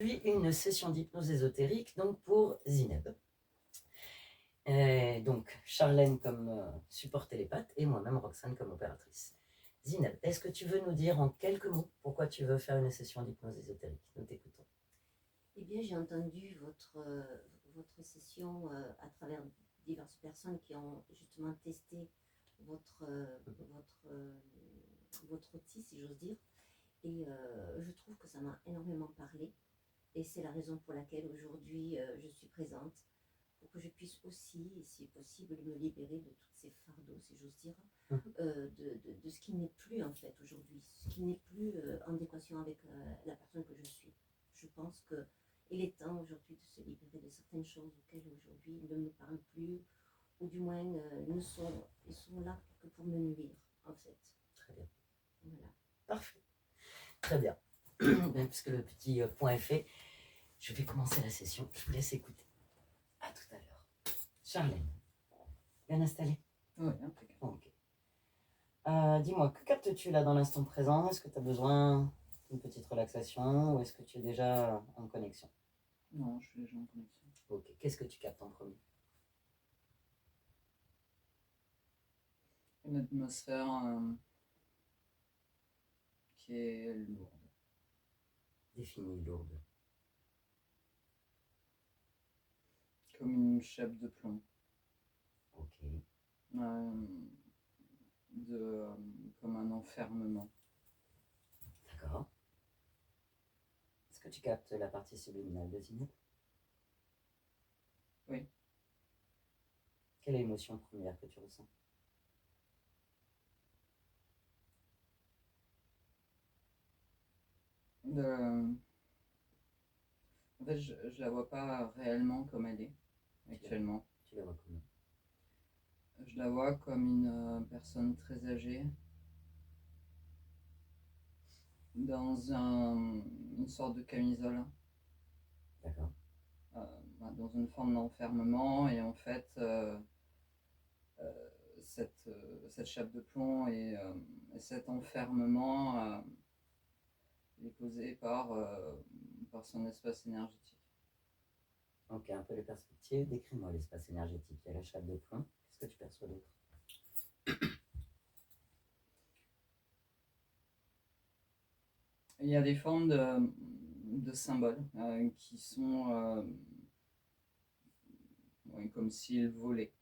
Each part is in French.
Une session d'hypnose ésotérique donc pour Zineb. Donc Charlène comme support télépathe et moi-même Roxane comme opératrice. Zineb, est-ce que tu veux nous dire en quelques mots pourquoi tu veux faire une session d'hypnose ésotérique? Nous t'écoutons. Eh bien, j'ai entendu votre session à travers diverses personnes qui ont justement testé votre outil, si j'ose dire. Et je trouve que ça m'a énormément parlé. Et c'est la raison pour laquelle aujourd'hui je suis présente, pour que je puisse aussi, si possible, me libérer de tous ces fardeaux, si j'ose dire, de ce qui n'est plus en fait aujourd'hui, ce qui n'est plus en adéquation avec la personne que je suis. Je pense qu'il est temps aujourd'hui de se libérer de certaines choses auxquelles aujourd'hui ne me parlent plus, ou du moins ils sont là que pour me nuire en fait. Très bien. Voilà. Parfait. Très bien. Puisque le petit point est fait, je vais commencer la session. Je vous laisse écouter. À tout à l'heure. Charlène, bien installée? Oui, impeccable. Ok. Dis-moi, que captes-tu là dans l'instant présent? Est-ce que tu as besoin d'une petite relaxation ou est-ce que tu es déjà en connexion? Non, je suis déjà en connexion. Ok. Qu'est-ce que tu captes en premier? Une atmosphère qui est lourde. Définie, lourde. Comme une chape de plomb. Ok. Comme un enfermement. D'accord. Est-ce que tu captes la partie subliminale de Zineb? Oui. Quelle est l'émotion première que tu ressens? En fait, je la vois pas réellement comme elle est actuellement. Tu la vois comment? Je la vois comme une personne très âgée dans une sorte de camisole. D'accord. Dans une forme d'enfermement, et en fait cette chape de plomb et cet enfermement est causé par son espace énergétique. Ok, un peu les perspectives. Décris-moi l'espace énergétique. Il y a la chape de plomb. Qu'est-ce que tu perçois d'autre? Il y a des formes de symboles qui sont comme s'ils volaient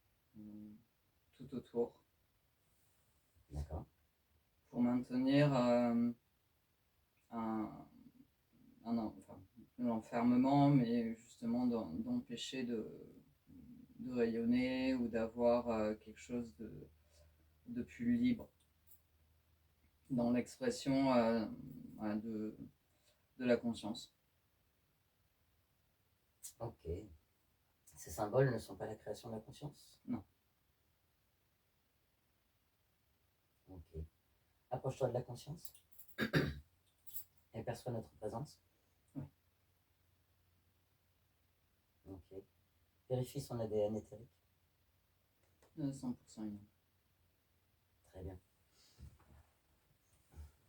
tout autour. D'accord. Pour maintenir l'enfermement, mais justement d'empêcher de rayonner ou d'avoir quelque chose de plus libre dans l'expression de la conscience. Ok. Ces symboles ne sont pas la création de la conscience? Non. Ok. Approche-toi de la conscience. Elle perçoit notre présence. Oui. Ok. Vérifie son ADN éthérique. 100% humain. Très bien.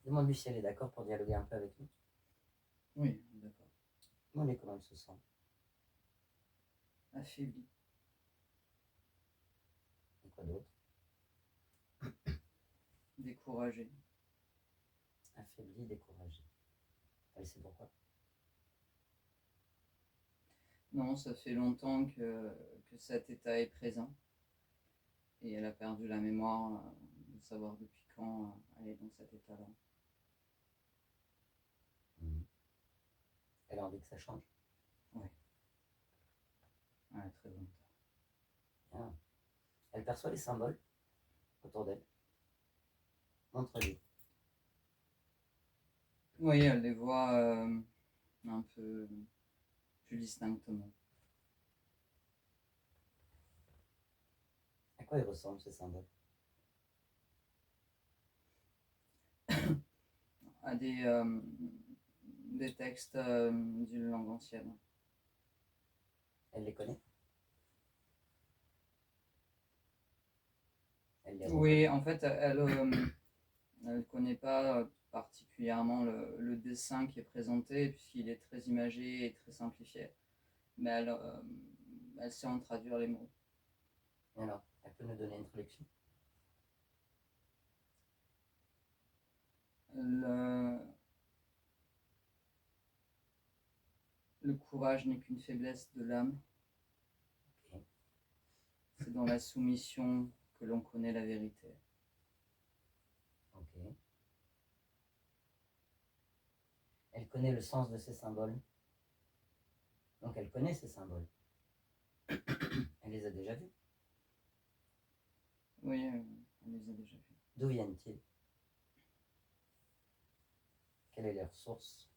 Demande-lui si elle est d'accord pour dialoguer un peu avec nous. Oui, d'accord. Demande-lui comment elle se sent. Affaibli. Et quoi d'autre? Découragé. Affaibli, découragé. Elle sait pourquoi? Non, ça fait longtemps que cet état est présent. Et elle a perdu la mémoire de savoir depuis quand elle est dans cet état-là. Elle a envie que ça change? Oui. Ouais, très volontaire. Bien. Elle perçoit les symboles autour d'elle. Montre-lui. Oui, elle les voit un peu plus distinctement. À quoi ils ressemblent ces symboles? À des textes d'une langue ancienne. Elle les connaît? Oui, en fait, elle ne connaît pas particulièrement le dessin qui est présenté, puisqu'il est très imagé et très simplifié. Mais elle sait en traduire les mots. Et alors, elle peut nous donner une traduction? Le courage n'est qu'une faiblesse de l'âme. Ok. C'est dans la soumission que l'on connaît la vérité. Ok. Elle connaît le sens de ces symboles. Donc elle connaît ces symboles. Elle les a déjà vus. Oui, elle les a déjà vus. D'où viennent-ils? Quelle est leur source?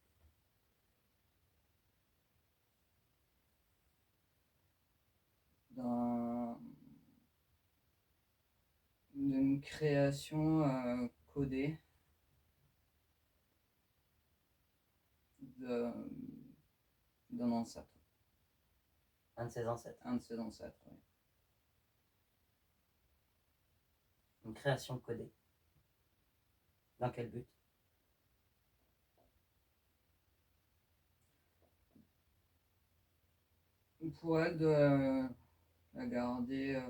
D'une création codée d'un ancêtre. Un de ses ancêtres. Un de ses ancêtres, oui. Une création codée. Dans quel but? Pour elle, de la garder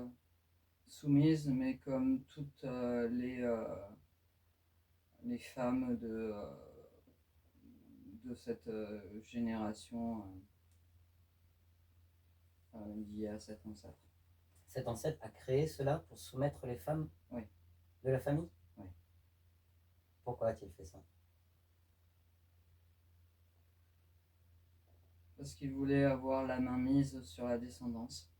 soumise, mais comme toutes les femmes de cette génération liée à cet ancêtre. Cet ancêtre a créé cela pour soumettre les femmes Oui. de la famille? Oui. Pourquoi a-t-il fait ça? Parce qu'il voulait avoir la main mise sur la descendance.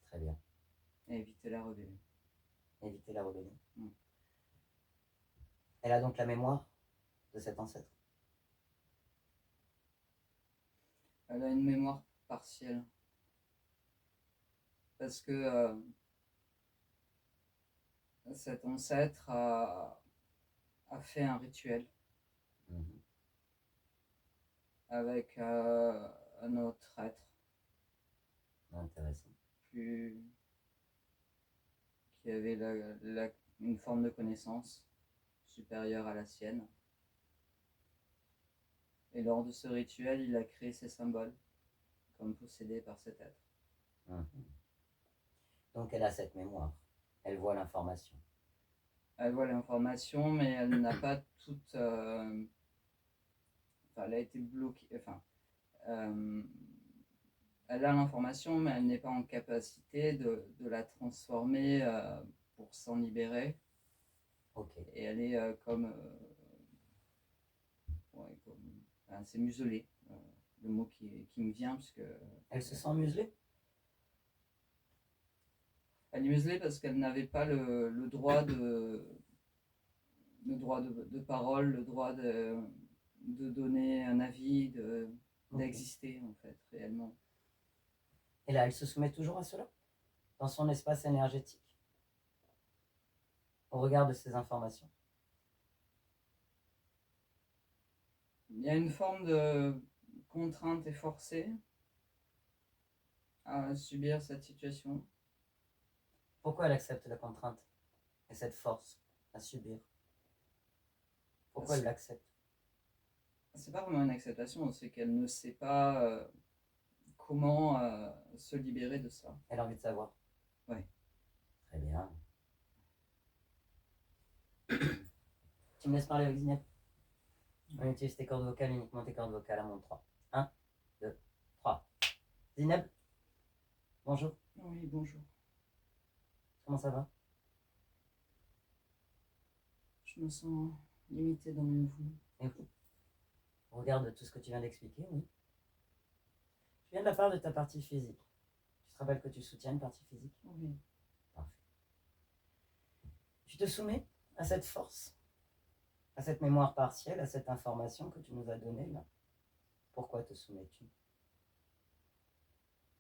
Très bien. Et éviter la rébellion. Éviter la rébellion. Elle a donc la mémoire de cet ancêtre. Elle a une mémoire partielle. Parce que cet ancêtre a fait un rituel avec un autre être. Intéressant. Qui avait une forme de connaissance supérieure à la sienne. Et lors de ce rituel, il a créé ces symboles comme possédés par cet être. Donc elle a cette mémoire. Elle voit l'information. Elle voit l'information, mais elle n'a pas toute... elle a été bloquée... elle a l'information, mais elle n'est pas en capacité de la transformer pour s'en libérer. Ok. Et elle est c'est muselé, le mot qui me vient, puisque... Elle se sent muselée? Elle est muselée parce qu'elle n'avait pas le droit de parole, le droit de donner un avis, d'exister en fait, réellement. Et là, elle se soumet toujours à cela? Dans son espace énergétique? Au regard de ces informations? Il y a une forme de contrainte et forcée à subir cette situation. Pourquoi elle accepte la contrainte et cette force à subir? Pourquoi elle l'accepte? C'est pas vraiment une acceptation, c'est qu'elle ne sait pas comment se libérer de ça. Elle a envie de savoir. Oui. Très bien. Tu me laisses parler avec Zineb? On utilise tes cordes vocales, uniquement tes cordes vocales à mon 3. 1, 2, 3. Zineb? Bonjour. Oui, bonjour. Comment ça va? Je me sens limitée dans mes mouvements. Et oui. Regarde tout ce que tu viens d'expliquer, oui. Je viens de la part de ta partie physique. Tu te rappelles que tu soutiens une partie physique? Oui. Parfait. Tu te soumets à cette force, à cette mémoire partielle, à cette information que tu nous as donnée là. Pourquoi te soumets-tu?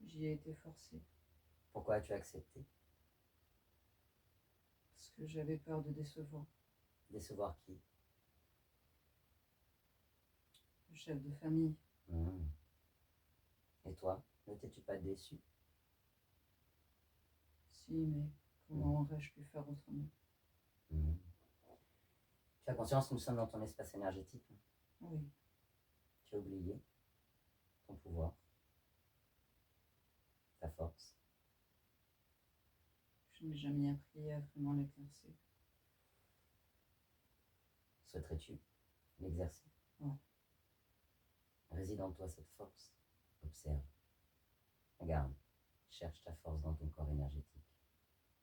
J'y ai été forcée. Pourquoi as-tu accepté? Parce que j'avais peur de décevoir. Décevoir qui? Le chef de famille. Et toi, ne t'es-tu pas déçu? Si, mais comment aurais-je pu faire autrement? Mhm. Tu as conscience que nous sommes dans ton espace énergétique? Oui, Tu as oublié ton pouvoir, ta force. je n'ai jamais appris à vraiment l'exercer. Souhaiterais-tu l'exercer? Ouais. Réside en toi cette force. Observe. Regarde. Cherche ta force dans ton corps énergétique.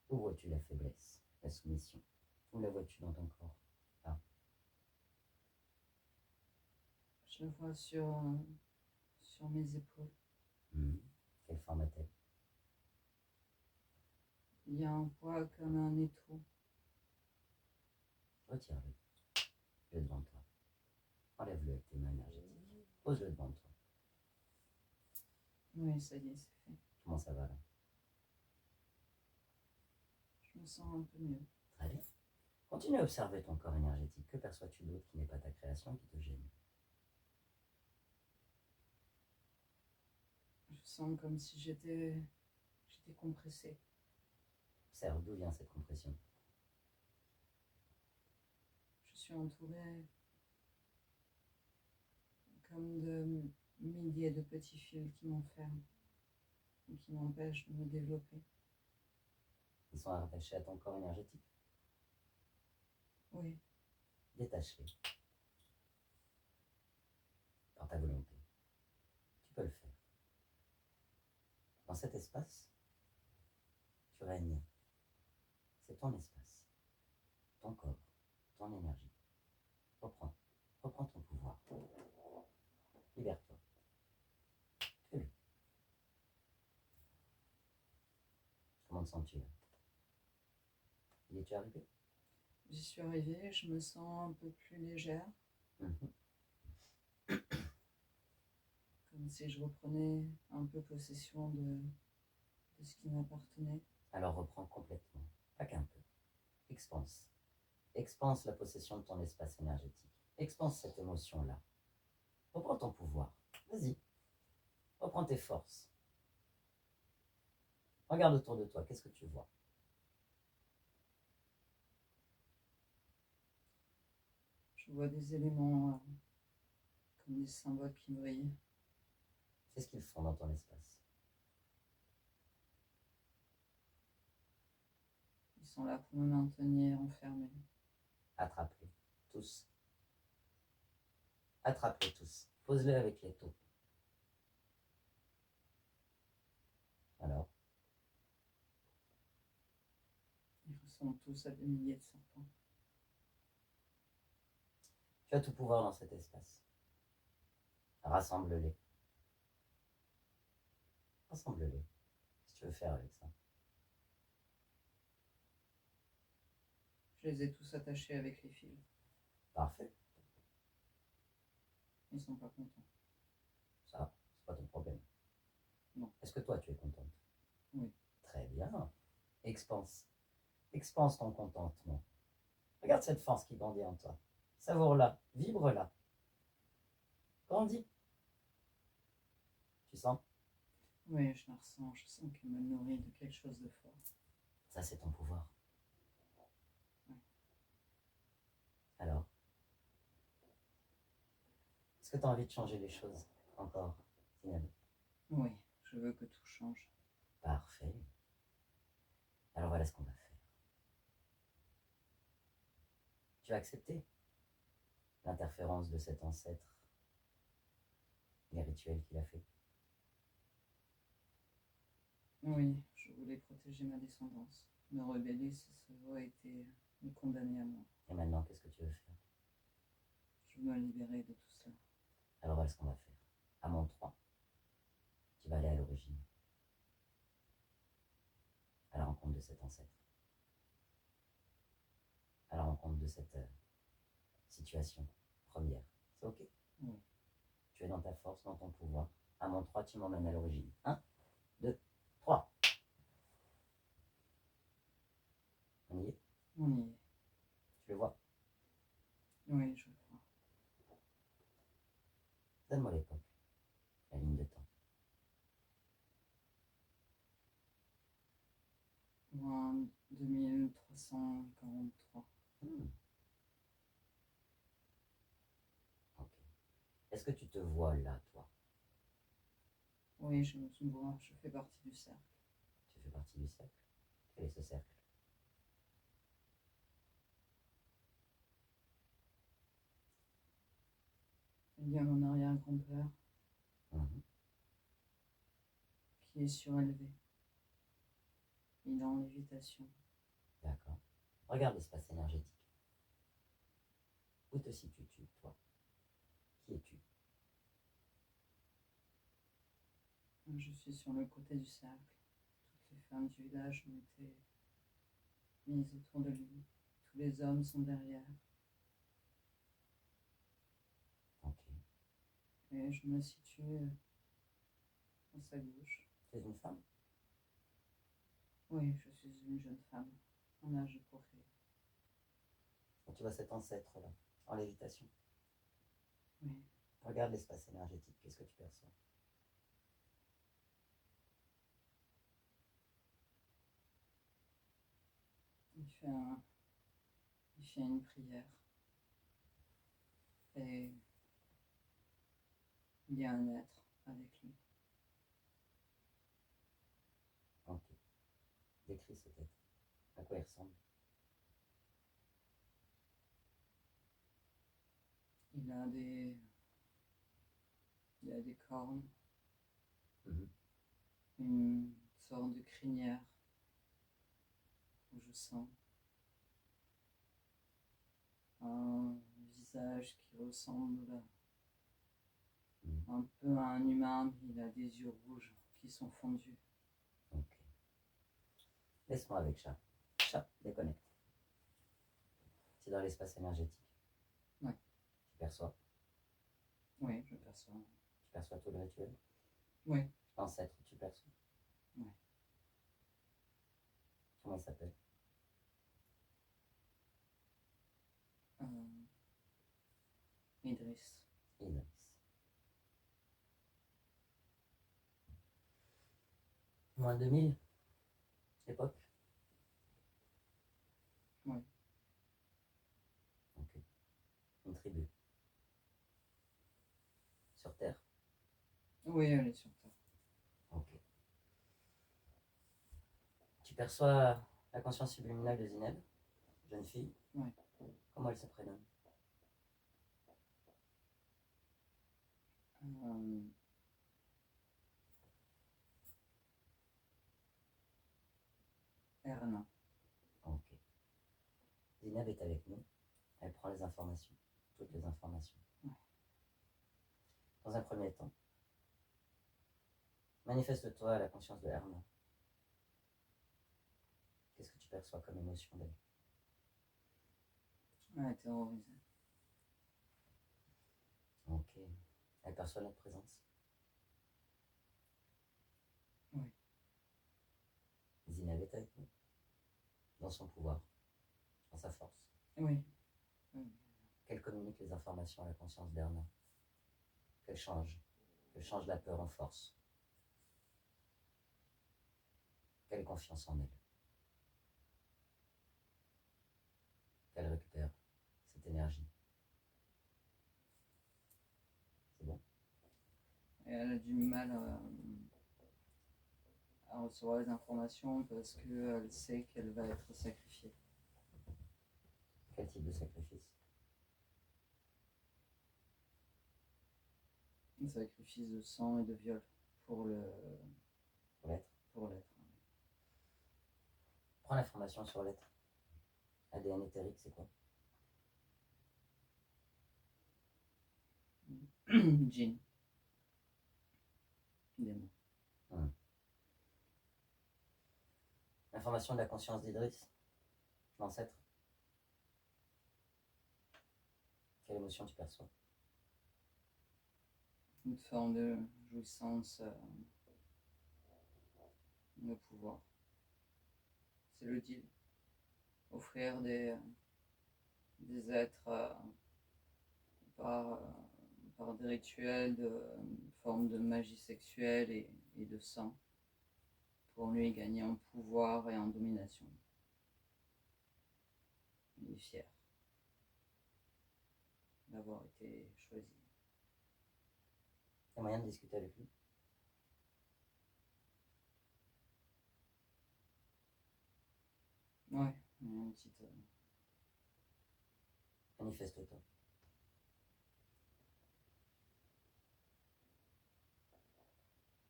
Où vois-tu la faiblesse, la soumission? Où la vois-tu dans ton corps? Je le vois sur mes épaules. Quelle forme a-t-elle? Il y a un poids comme un étau. Retire-le. Le devant toi. Enlève-le avec tes mains énergétiques. Pose-le devant toi. Oui, ça y est, c'est fait. Comment ça va là? Je me sens un peu mieux. Très bien. Continue à observer ton corps énergétique. Que perçois-tu d'autre qui n'est pas ta création, qui te gêne? Je sens comme si j'étais compressée. Observe d'où vient cette compression. Je suis entourée comme de milliers de petits fils qui m'enferment et qui m'empêchent de me développer. Ils sont rattachés à ton corps énergétique. Oui, Détache-les par ta volonté. Tu peux le faire. Dans cet espace, tu règnes. C'est ton espace, ton corps, ton énergie. Reprends ton pouvoir. Libère-toi. Fais-le. Comment te sens-tu là? Y es-tu arrivé? j'y suis arrivée, je me sens un peu plus légère, comme si je reprenais un peu possession de ce qui m'appartenait. Alors reprends complètement, pas qu'un peu. Expanse. Expanse la possession de ton espace énergétique. Expanse cette émotion-là. Reprends ton pouvoir. Vas-y. Reprends tes forces. Regarde autour de toi, qu'est-ce que tu vois? Je vois des éléments comme des symboles qui brillent. Qu'est-ce qu'ils font dans ton espace? Ils sont là pour me maintenir enfermée. Attrape-les, tous. Attrape-les tous. Pose-les avec les taux. Alors, Ils ressemblent tous à des milliers de serpents. tu as tout pouvoir dans cet espace. Rassemble-les. Rassemble-les. Qu'est-ce que tu veux faire avec ça? Je les ai tous attachés avec les fils. Parfait. Ils sont pas contents. Ça, c'est pas ton problème. Non. Est-ce que toi, tu es contente? Oui. Très bien. Expanse. Expanse ton contentement. Regarde cette force qui grandit en toi. Savoure-la. Vibre-la. Grandis. Tu sens? Oui, je la ressens. Je sens qu'elle me nourrit de quelque chose de fort. Ça, c'est ton pouvoir. Ouais. Alors, est-ce que tu as envie de changer les choses encore, Zineb? Oui, je veux que tout change. Parfait. Alors voilà ce qu'on va faire. Tu as accepté l'interférence de cet ancêtre, les rituels qu'il a fait? Oui, je voulais protéger ma descendance. Me rebeller, ça aurait été me condamner à mort. Et maintenant, qu'est-ce que tu veux faire? Je veux me libérer de tout cela. Alors voilà ce qu'on va faire. À mon 3, tu vas aller à l'origine, à la rencontre de cet ancêtre, à la rencontre de cette situation première. C'est ok? Oui. Tu es dans ta force, dans ton pouvoir. À mon 3, tu m'emmènes à l'origine. 1, 2, 3. On y est? On y est. Tu le vois? Oui, je le vois. Donne-moi l'époque, la ligne de temps. Loin 2343. Est-ce que tu te vois là, toi? Oui, je me vois, je fais partie du cercle. Tu fais partie du cercle. Quel est ce cercle? Il y a mon arrière-grand-père Mhm. qui est surélevé. Il est en lévitation. D'accord. Regarde l'espace énergétique. Où te situes-tu, toi? Qui es-tu? Je suis sur le côté du cercle. Toutes les femmes du village ont été mises autour de lui. Tous les hommes sont derrière. Ok. Et je me situe à sa gauche. Tu es une femme? Oui, je suis une jeune femme en âge de procréer. Quand tu vois cet ancêtre-là, en lévitation, Oui. regarde l'espace énergétique. Qu'est-ce que tu perçois? Il fait une prière. Et il y a un être avec lui. Ok. Décris cet être. À quoi il ressemble? Il a des cornes, Mhm. une sorte de crinière où je sens un visage qui ressemble Mhm. un peu à un humain. Il a des yeux rouges qui sont fondus. Ok. Laisse-moi avec chat. Chat, déconnecte. C'est dans l'espace énergétique. Ouais. Tu perçois? Oui, je perçois. Tu perçois tout le rituel? Oui. L'ancêtre, tu perçois? Ouais. Comment il s'appelle? Idriss. Idriss. Moins 2000, époque? Oui. Ok. Une tribu. Sur Terre? Oui, elle est sur Terre. Ok. Tu perçois la conscience subliminale de Zineb, jeune fille? Oui. Comment elle se prénomme? Erna. Ok. Zineb est avec nous. Elle prend les informations. Toutes les informations. Ouais. Dans un premier temps, manifeste-toi à la conscience de Erna. Qu'est-ce que tu perçois comme émotion d'elle? Elle est terrorisée. Ok. Elle perçoit notre présence? Oui. Zineb est avec nous. Dans son pouvoir. Dans sa force. Oui. Qu'elle communique les informations à la conscience d'Erna. Qu'elle change. Qu'elle change la peur en force. Qu'elle ait confiance en elle. Qu'elle récupère cette énergie. C'est bon? Et elle a du mal à recevoir les informations parce qu'elle sait qu'elle va être sacrifiée. Quel type de sacrifice? Un sacrifice de sang et de viol pour L'être. pour l'être. Prends l'information sur l'être. ADN éthérique, c'est quoi? Jean. Démon. L'information de la conscience d'Idriss, l'ancêtre. Quelle émotion tu perçois? Une forme de jouissance de pouvoir. C'est le deal. Offrir des êtres par des rituels de forme de magie sexuelle et de sang pour lui gagner en pouvoir et en domination. Il est fier d'avoir été choisi. moyen de discuter avec lui? Ouais, une petite. Manifeste-toi.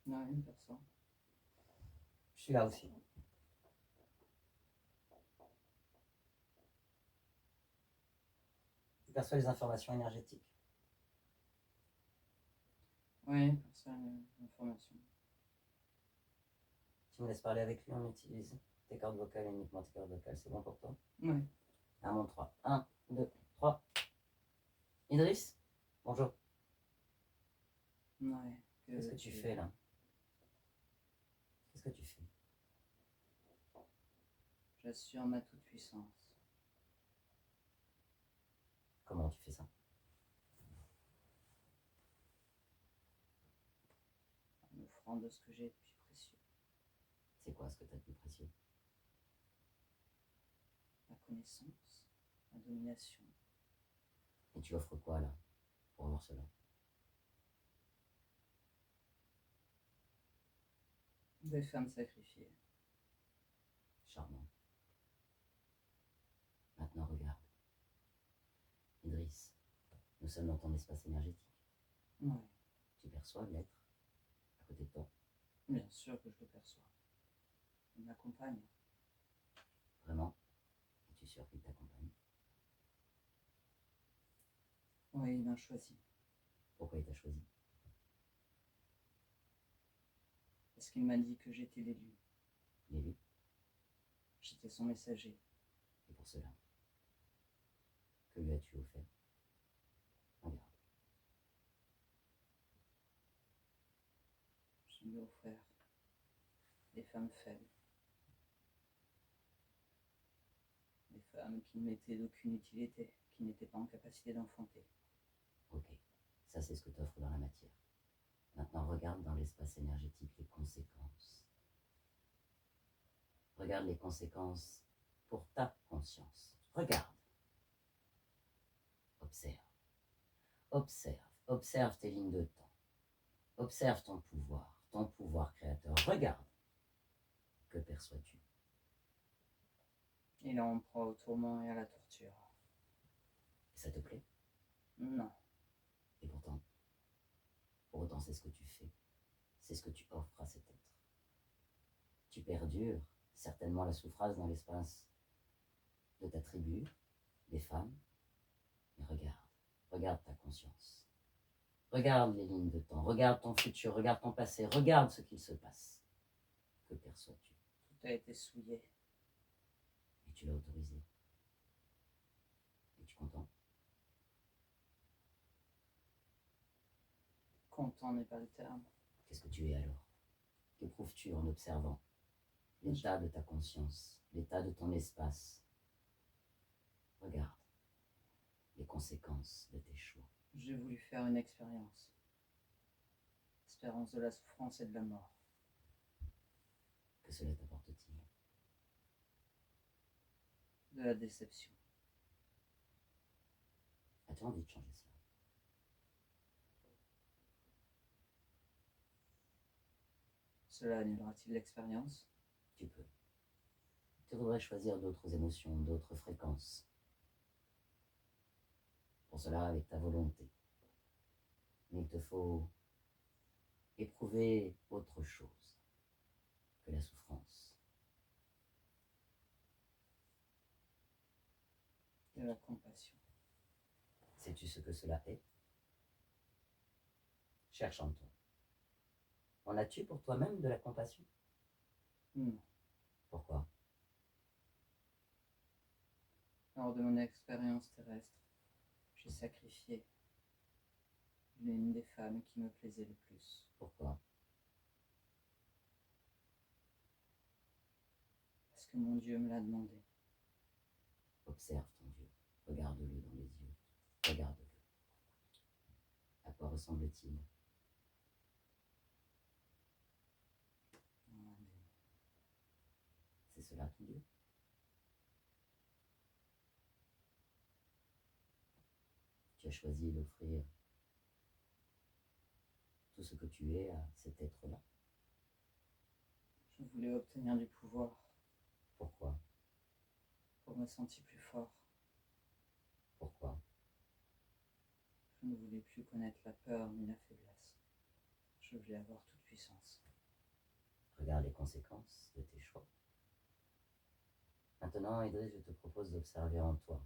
Ouais, une personne. Je suis là aussi. Tu perçois les informations énergétiques. Oui, personne, information. Tu me laisses parler avec lui, on utilise tes cordes vocales, uniquement tes cordes vocales. C'est bon pour toi? Oui. À mon 3. 1, 2, 3. Idriss, bonjour. Ouais. Qu'est-ce que tu fais là? Qu'est-ce que tu fais? J'assure ma toute-puissance. Comment tu fais ça? En offrant de ce que j'ai de plus précieux. C'est quoi ce que tu as de plus précieux? Ma connaissance, ma domination. Et tu offres quoi là pour avoir cela? Des femmes sacrifiées. Charmant. Maintenant regarde. Idriss, nous sommes dans ton espace énergétique. Ouais. Tu perçois l'être à côté de toi? Bien sûr que je le perçois. Il m'accompagne. Vraiment? Es-tu sûr qu'il t'accompagne? Oui, il m'a choisi. Pourquoi il t'a choisi? Parce qu'il m'a dit que j'étais l'élu. L'élu? J'étais son messager. Et pour cela, que lui as-tu offert? Regarde. Je lui ai offert des femmes faibles. Des femmes qui ne m'étaient d'aucune utilité, qui n'étaient pas en capacité d'enfanter. Ok, ça c'est ce que tu offres dans la matière. Maintenant regarde dans l'espace énergétique les conséquences. Regarde les conséquences pour ta conscience. Regarde. Observe. Observe. Observe tes lignes de temps. Observe ton pouvoir créateur. Regarde. Que perçois-tu? Il en proie au tourment et à la torture. Ça te plaît? Non. Et pourtant, pour autant c'est ce que tu fais. C'est ce que tu offres à cet être. Tu perdures certainement la souffrance dans l'espace de ta tribu, des femmes. Mais regarde, regarde ta conscience. Regarde les lignes de temps, regarde ton futur, regarde ton passé, regarde ce qu'il se passe. Que perçois-tu? Tout a été souillé. Et tu l'as autorisé. Es-tu content? Content n'est pas le terme. Qu'est-ce que tu es alors? Qu'éprouves-tu en observant l'état de ta conscience, l'état de ton espace? Regarde les conséquences de tes choix. J'ai voulu faire une expérience. Expérience de la souffrance et de la mort. Que cela t'apporte-t-il? De la déception. As-tu envie de changer cela? Cela annulera-t-il l'expérience? Tu peux. Tu voudrais choisir d'autres émotions, d'autres fréquences. Pour cela, avec ta volonté. Mais il te faut éprouver autre chose que la souffrance. De la compassion. Sais-tu ce que cela est? Cherche en toi. En as-tu pour toi-même de la compassion? Non. Pourquoi? Lors de mon expérience terrestre, j'ai sacrifié l'une des femmes qui me plaisait le plus. Pourquoi? Parce que mon Dieu me l'a demandé. Observe ton Dieu. Regarde-le dans les yeux. Regarde-le. À quoi ressemble-t-il? C'est cela ton Dieu? Tu as choisi d'offrir tout ce que tu es à cet être-là. Je voulais obtenir du pouvoir Pourquoi? pour me sentir plus fort. Pourquoi? Je ne voulais plus connaître la peur ni la faiblesse. Je voulais avoir toute puissance. Regarde les conséquences de tes choix. Maintenant, Idriss, je te propose d'observer en toi.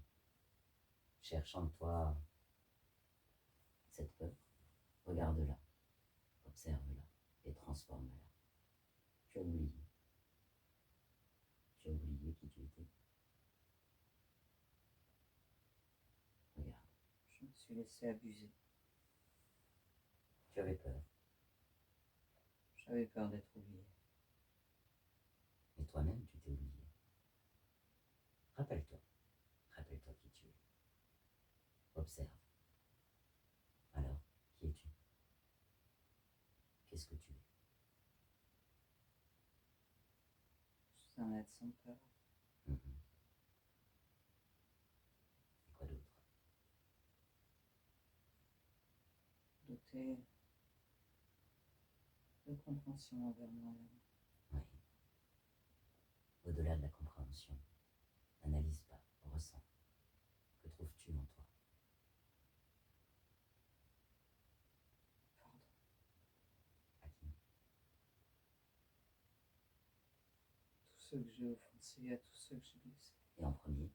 Cherche en toi cette peur. Regarde-la, observe-la et transforme-la. Tu as oublié. Tu as oublié qui tu étais. Regarde, Je me suis laissé abuser. tu avais peur. J'avais peur d'être oublié. Et toi-même, tu t'es oublié. Rappelle-toi. Rappelle-toi qui tu es. Observe. Alors, qui es-tu? Qu'est-ce que tu es? Je suis un être sans peur. Mhm. Et quoi d'autre? Doté de compréhension envers moi-même. Oui. Au-delà de la compréhension, n'analyse pas, ressens. Que trouves-tu en toi? Pardon. À qui? Tous ceux que j'ai offensés, à tous ceux que j'ai blessés. Et en premier,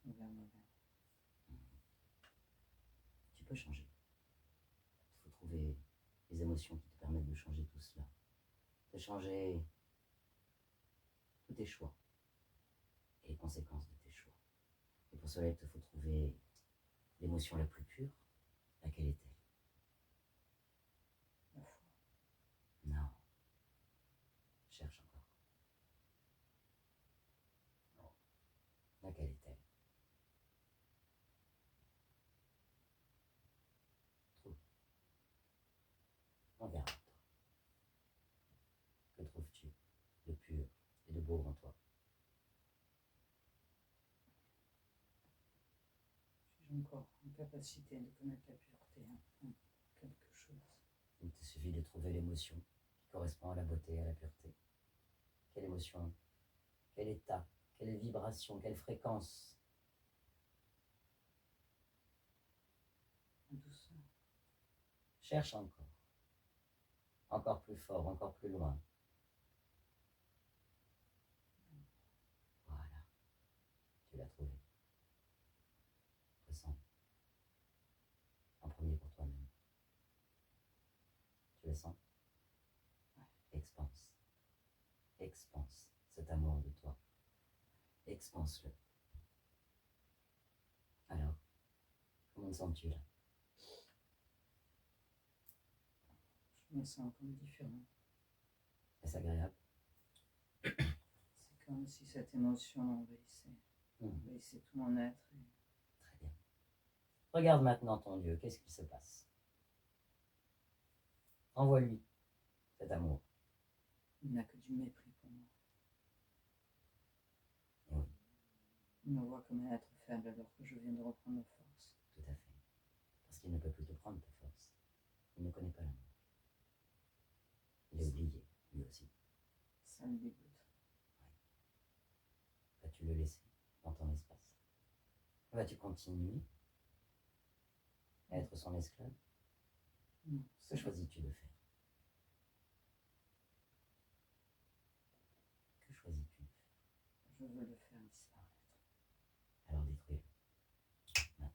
Envers moi-même. tu peux changer. Il faut trouver les émotions qui te permettent de changer tout cela. De changer tous tes choix et les conséquences de tes choix. Et pour cela, il te faut trouver l'émotion la plus pure. Laquelle est-elle? La foi. Non. Cherche encore. Laquelle est-elle? Trouve. On verra. Que trouves-tu de pur et de beau en toi? Suis-je encore en capacité de connaître la pureté en quelque chose? Il te suffit de trouver l'émotion qui correspond à la beauté et à la pureté. Quelle émotion? Quel état? Quelle vibration? Quelle fréquence? En douceur. Cherche encore. Encore plus fort, encore plus loin. Voilà. Tu l'as trouvé. Ressens. En premier pour toi-même. Tu le sens? Expanse. Expanse cet amour de toi. Expanse-le. Alors, comment te sens-tu là? Je me sens comme différent. Est-ce agréable? C'est comme si cette émotion envahissait tout mon être. Très bien. Regarde maintenant ton Dieu. Qu'est-ce qu'il se passe? Envoie-lui cet amour. Il n'a que du mépris pour moi. Et oui, Il me voit comme un être faible alors que je viens de reprendre ma force. tout à fait. Parce qu'il ne peut plus te prendre ta force. Il ne connaît pas l'amour. Il est oublié, lui aussi. Ça me dégoûte. Vas-tu le laisser dans ton espace? Vas-tu continuer à être son esclave? Non, Que choisis-tu de faire? Que choisis-tu de faire? je veux le faire disparaître. Alors détruis-le. Maintenant.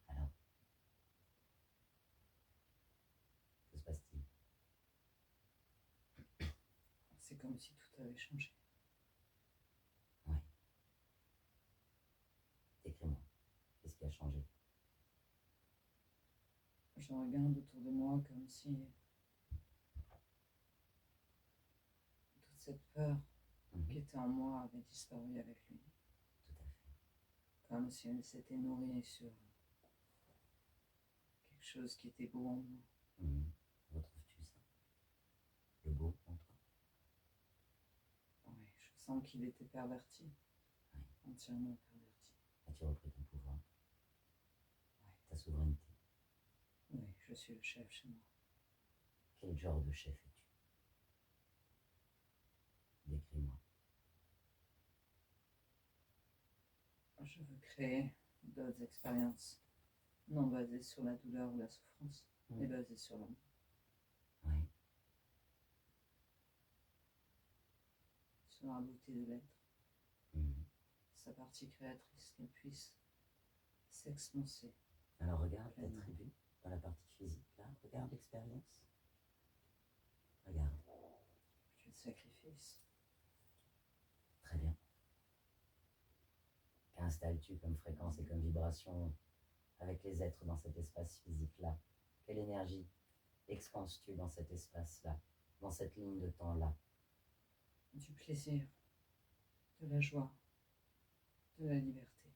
Alors, que se passe-t-il? C'est comme si tout avait changé. Oui. Décris-moi. Qu'est-ce qui a changé? Je regarde autour de moi comme si toute cette peur qui était en moi avait disparu avec lui. Tout à fait. Comme si elle s'était nourrie sur quelque chose qui était beau en moi. Retrouves-tu ça? Le beau en toi? Oui, je sens qu'il était perverti. Oui. Entièrement perverti. As-tu repris ton pouvoir? souveraineté. Oui, je suis le chef chez moi. Quel genre de chef es-tu? Décris-moi. Je veux créer d'autres expériences, non basées sur la douleur ou la souffrance, mais basées sur l'amour. Oui. Sur la beauté de l'être, Mhm. sa partie créatrice, qu'elle puisse s'expanser. Alors regarde ta Pleinement. tribu dans la partie physique, là. Regarde l'expérience. Regarde. Quel sacrifice. Très bien. Qu'installes-tu comme fréquence et comme vibration avec les êtres dans cet espace physique-là? Quelle énergie expanses-tu dans cet espace-là, dans cette ligne de temps-là? Du plaisir, de la joie, de la liberté,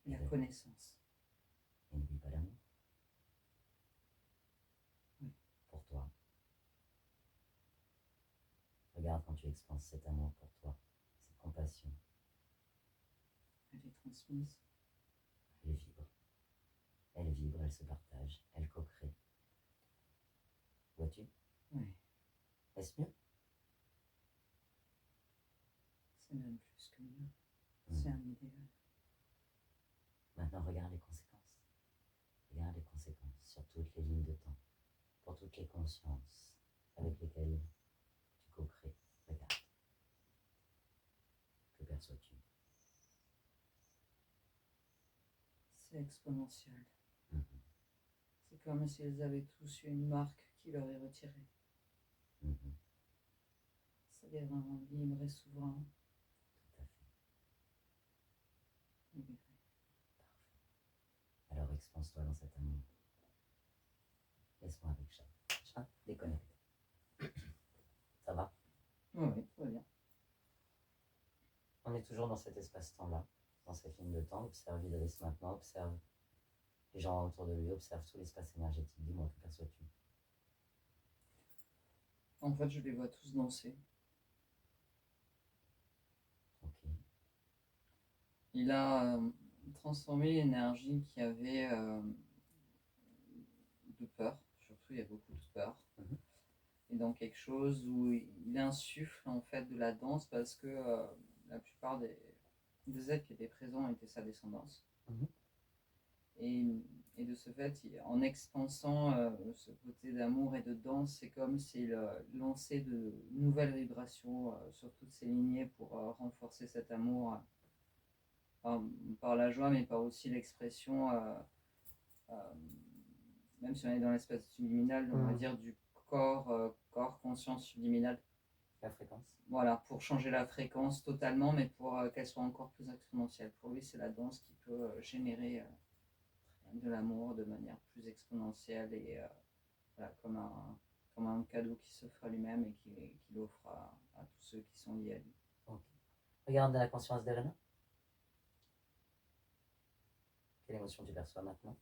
la Et connaissance. Et n'oublie pas l'amour. Oui. Pour toi. Regarde quand tu expanses cet amour pour toi, cette compassion. Elle est transmise. Elle vibre. Elle vibre, elle se partage, elle co-crée. Vois-tu? Oui, Est-ce mieux? c'est même plus que mieux. Mhm. C'est un idéal. Maintenant, regarde les conséquences. Regarde les conséquences sur toutes les lignes de temps, pour toutes les consciences avec lesquelles tu co-crées. Regarde. Que perçois-tu? C'est exponentiel. Mhm. C'est comme s'ils avaient tous eu une marque qui leur est retirée. Mhm. Ça les rend libres et souverains. Tout à fait. Libérés. Alors expanse-toi dans cet amour. Laisse-moi avec Chat. Chat, déconnecte. Ça va? Oui, oui, tout va bien. On est toujours dans cet espace-temps-là, dans cette ligne de temps. Observe Idriss maintenant, observe les gens autour de lui, observe tout l'espace énergétique. Dis-moi, que perçois-tu? En fait, je les vois tous danser. Ok. Il a transformé l'énergie qui avait de peur, surtout il y a beaucoup de peur, Mhm. et dans quelque chose où il insuffle en fait de la danse parce que la plupart des êtres qui étaient présents étaient sa descendance. Mhm. Et de ce fait, en expansant ce côté d'amour et de danse, c'est comme s'il lançait de nouvelles vibrations sur toutes ces lignées pour renforcer cet amour par la joie, mais par aussi l'expression, même si on est dans l'espace subliminal, on va dire du corps conscience subliminale. La fréquence. Voilà, pour changer la fréquence totalement, mais pour qu'elle soit encore plus exponentielle. Pour lui, c'est la danse qui peut générer de l'amour de manière plus exponentielle et voilà, comme un cadeau qui s'offre à lui-même et qu'il offre à tous ceux qui sont liés à lui. Ok. Regarde la conscience d'Elena. Quelle émotion tu perçois maintenant?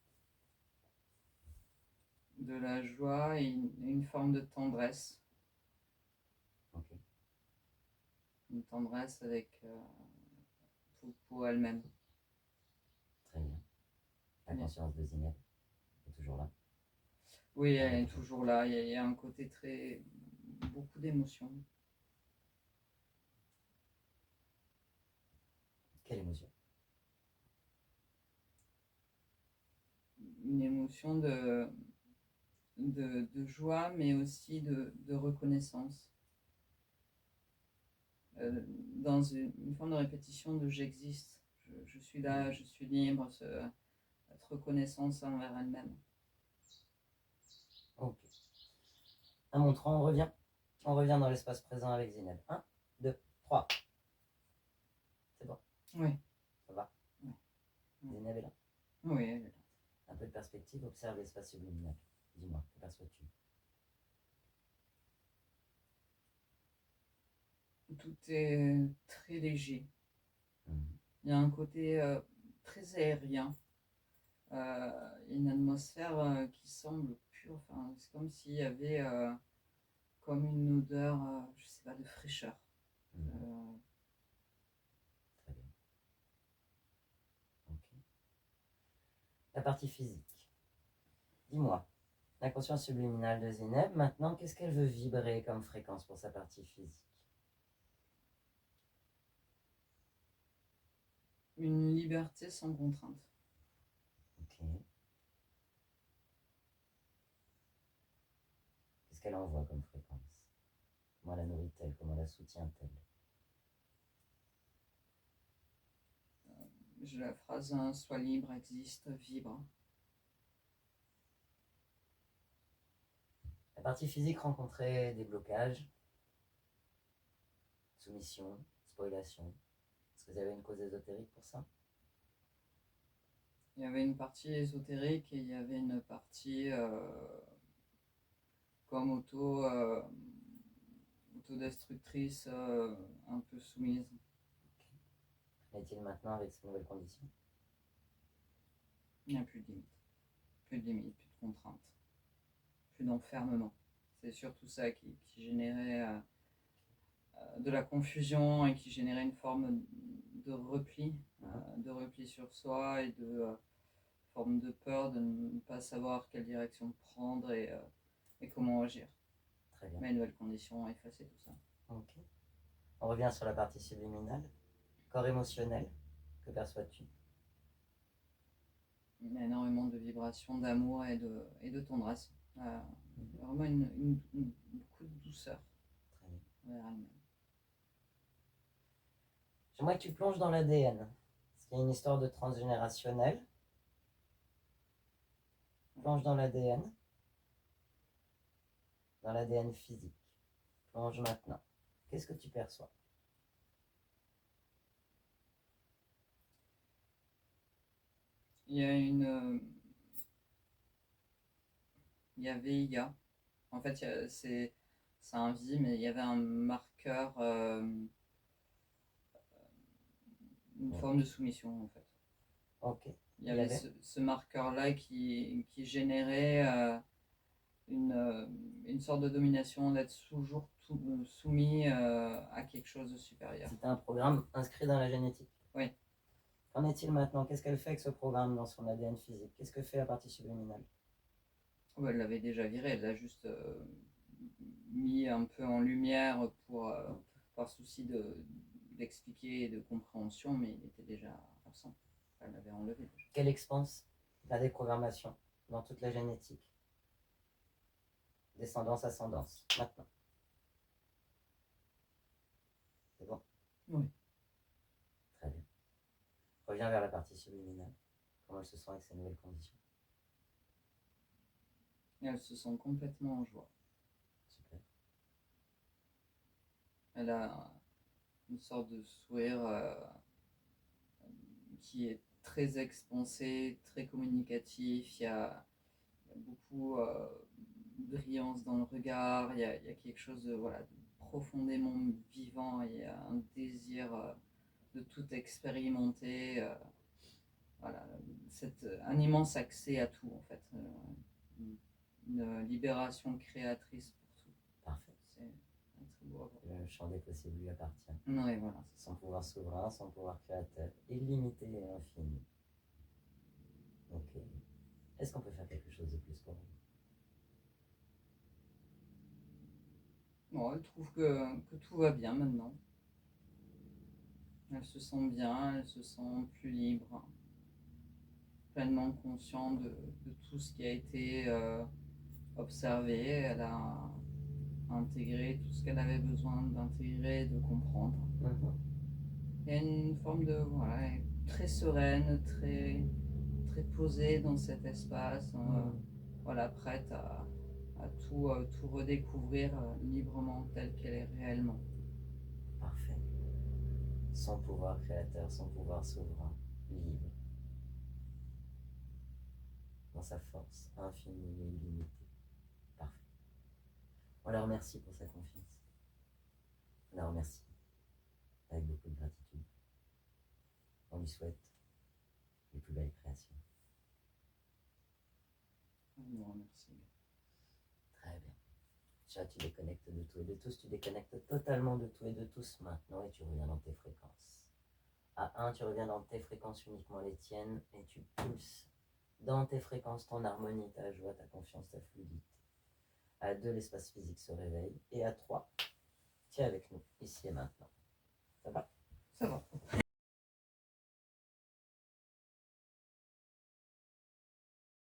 De la joie et une forme de tendresse. Ok. Une tendresse avec pour elle-même. Très bien. La Bien. conscience de Zineb est toujours là. Oui, elle est toujours là. Il y a un côté beaucoup d'émotions. Quelle émotion? Une émotion de joie, mais aussi de reconnaissance. Dans une forme de répétition de j'existe, je suis là, je suis libre, cette reconnaissance envers elle-même. Ok. À mon tour, on revient. On revient dans l'espace présent avec Zineb. 1, 2, 3. C'est bon? Oui. Ça va? Oui. Zineb est là? Oui, elle est là. Un peu de perspective, observe l'espace subliminal. Dis-moi, que perçois-tu? Tout est très léger. Mhm. Il y a un côté très aérien. Il y a une atmosphère qui semble pure. Enfin, c'est comme s'il y avait comme une odeur, je sais pas, de fraîcheur. Mhm. Très bien. Ok. La partie physique. Dis-moi, la conscience subliminale de Zineb, maintenant, qu'est-ce qu'elle veut vibrer comme fréquence pour sa partie physique? Une liberté sans contrainte. Ok. Qu'est-ce qu'elle envoie comme fréquence? Comment la nourrit-elle? Comment la soutient-elle? J'ai la phrase hein, sois libre, existe, vibre. La partie physique rencontrait des blocages, soumission, spoliation. Est-ce que vous avez une cause ésotérique pour ça? Il y avait une partie ésotérique et il y avait une partie comme autodestructrice, un peu soumise. Qu'en est-il maintenant avec ces nouvelles conditions? Il n'y a plus de limite. Plus de limite, plus de contraintes, plus d'enfermement. C'est surtout ça qui générait de la confusion et qui générait une forme de repli sur soi et de forme de peur de ne pas savoir quelle direction prendre et comment agir. Très bien. Mais une nouvelle condition, effacer tout ça. Ok. On revient sur la partie subliminale. Corps émotionnel, que perçois-tu? Il y a énormément de vibrations, d'amour et de tendresse. Vraiment beaucoup de douceur Très bien. vers elle-même. J'aimerais que tu plonges dans l'ADN. Est-ce qu'il y a une histoire de transgénérationnel? Plonge dans l'ADN physique. Plonge maintenant. Qu'est-ce que tu perçois? Il y a il y avait il y a. En fait, c'est un vie, mais il y avait un marqueur, une forme de soumission en fait. Ok. Il y avait ce marqueur-là qui générait une sorte de domination, d'être toujours soumis à quelque chose de supérieur. C'était un programme inscrit dans la génétique. Oui. Qu'en est-il maintenant? Qu'est-ce qu'elle fait avec ce programme dans son ADN physique? Qu'est-ce que fait la partie subliminale? Oh, elle l'avait déjà viré, elle l'a juste mis un peu en lumière par souci d'expliquer et de compréhension, mais il était déjà absent. Elle l'avait enlevé. Quelle expanse la déprogrammation dans toute la génétique? Descendance, ascendance. Maintenant. C'est bon? Oui. Très bien. Reviens vers la partie subliminale. Comment elle se sent avec ces nouvelles conditions? Et elle se sent complètement en joie. Super. Elle a une sorte de sourire qui est très expansé, très communicatif. Il y a beaucoup de brillance dans le regard. Il y a quelque chose de, voilà, de profondément vivant. Il y a un désir de tout expérimenter. Voilà, un immense accès à tout en fait. Une libération créatrice pour tout. Parfait. C'est très beau à voir. Le champ des possibles lui appartient. Oui, voilà. Son pouvoir souverain, son pouvoir créateur, illimité et infini. Ok. Est-ce qu'on peut faire quelque chose de plus pour elle? Bon, elle trouve que tout va bien maintenant. Elle se sent bien, elle se sent plus libre, pleinement consciente de tout ce qui a été observé. Elle a intégré tout ce qu'elle avait besoin d'intégrer, de comprendre. Il y a une forme de, voilà, très sereine, très posée dans cet espace, voilà, prête à tout redécouvrir librement tel qu'elle est réellement. Parfait. Son pouvoir créateur, son pouvoir souverain, libre. Dans sa force infinie et illimitée. Parfait. On la remercie pour sa confiance. On la remercie avec beaucoup de gratitude. On lui souhaite les plus belles créations. Je vous remercie. Très bien. Chat, tu déconnectes de tout et de tous, tu déconnectes totalement de tout et de tous maintenant et tu reviens dans tes fréquences. À 1, tu reviens dans tes fréquences uniquement les tiennes et tu pulses dans tes fréquences, ton harmonie, ta joie, ta confiance, ta fluidité. À 2, l'espace physique se réveille. Et à 3, tu es avec nous, ici et maintenant. Ça va? Ça va.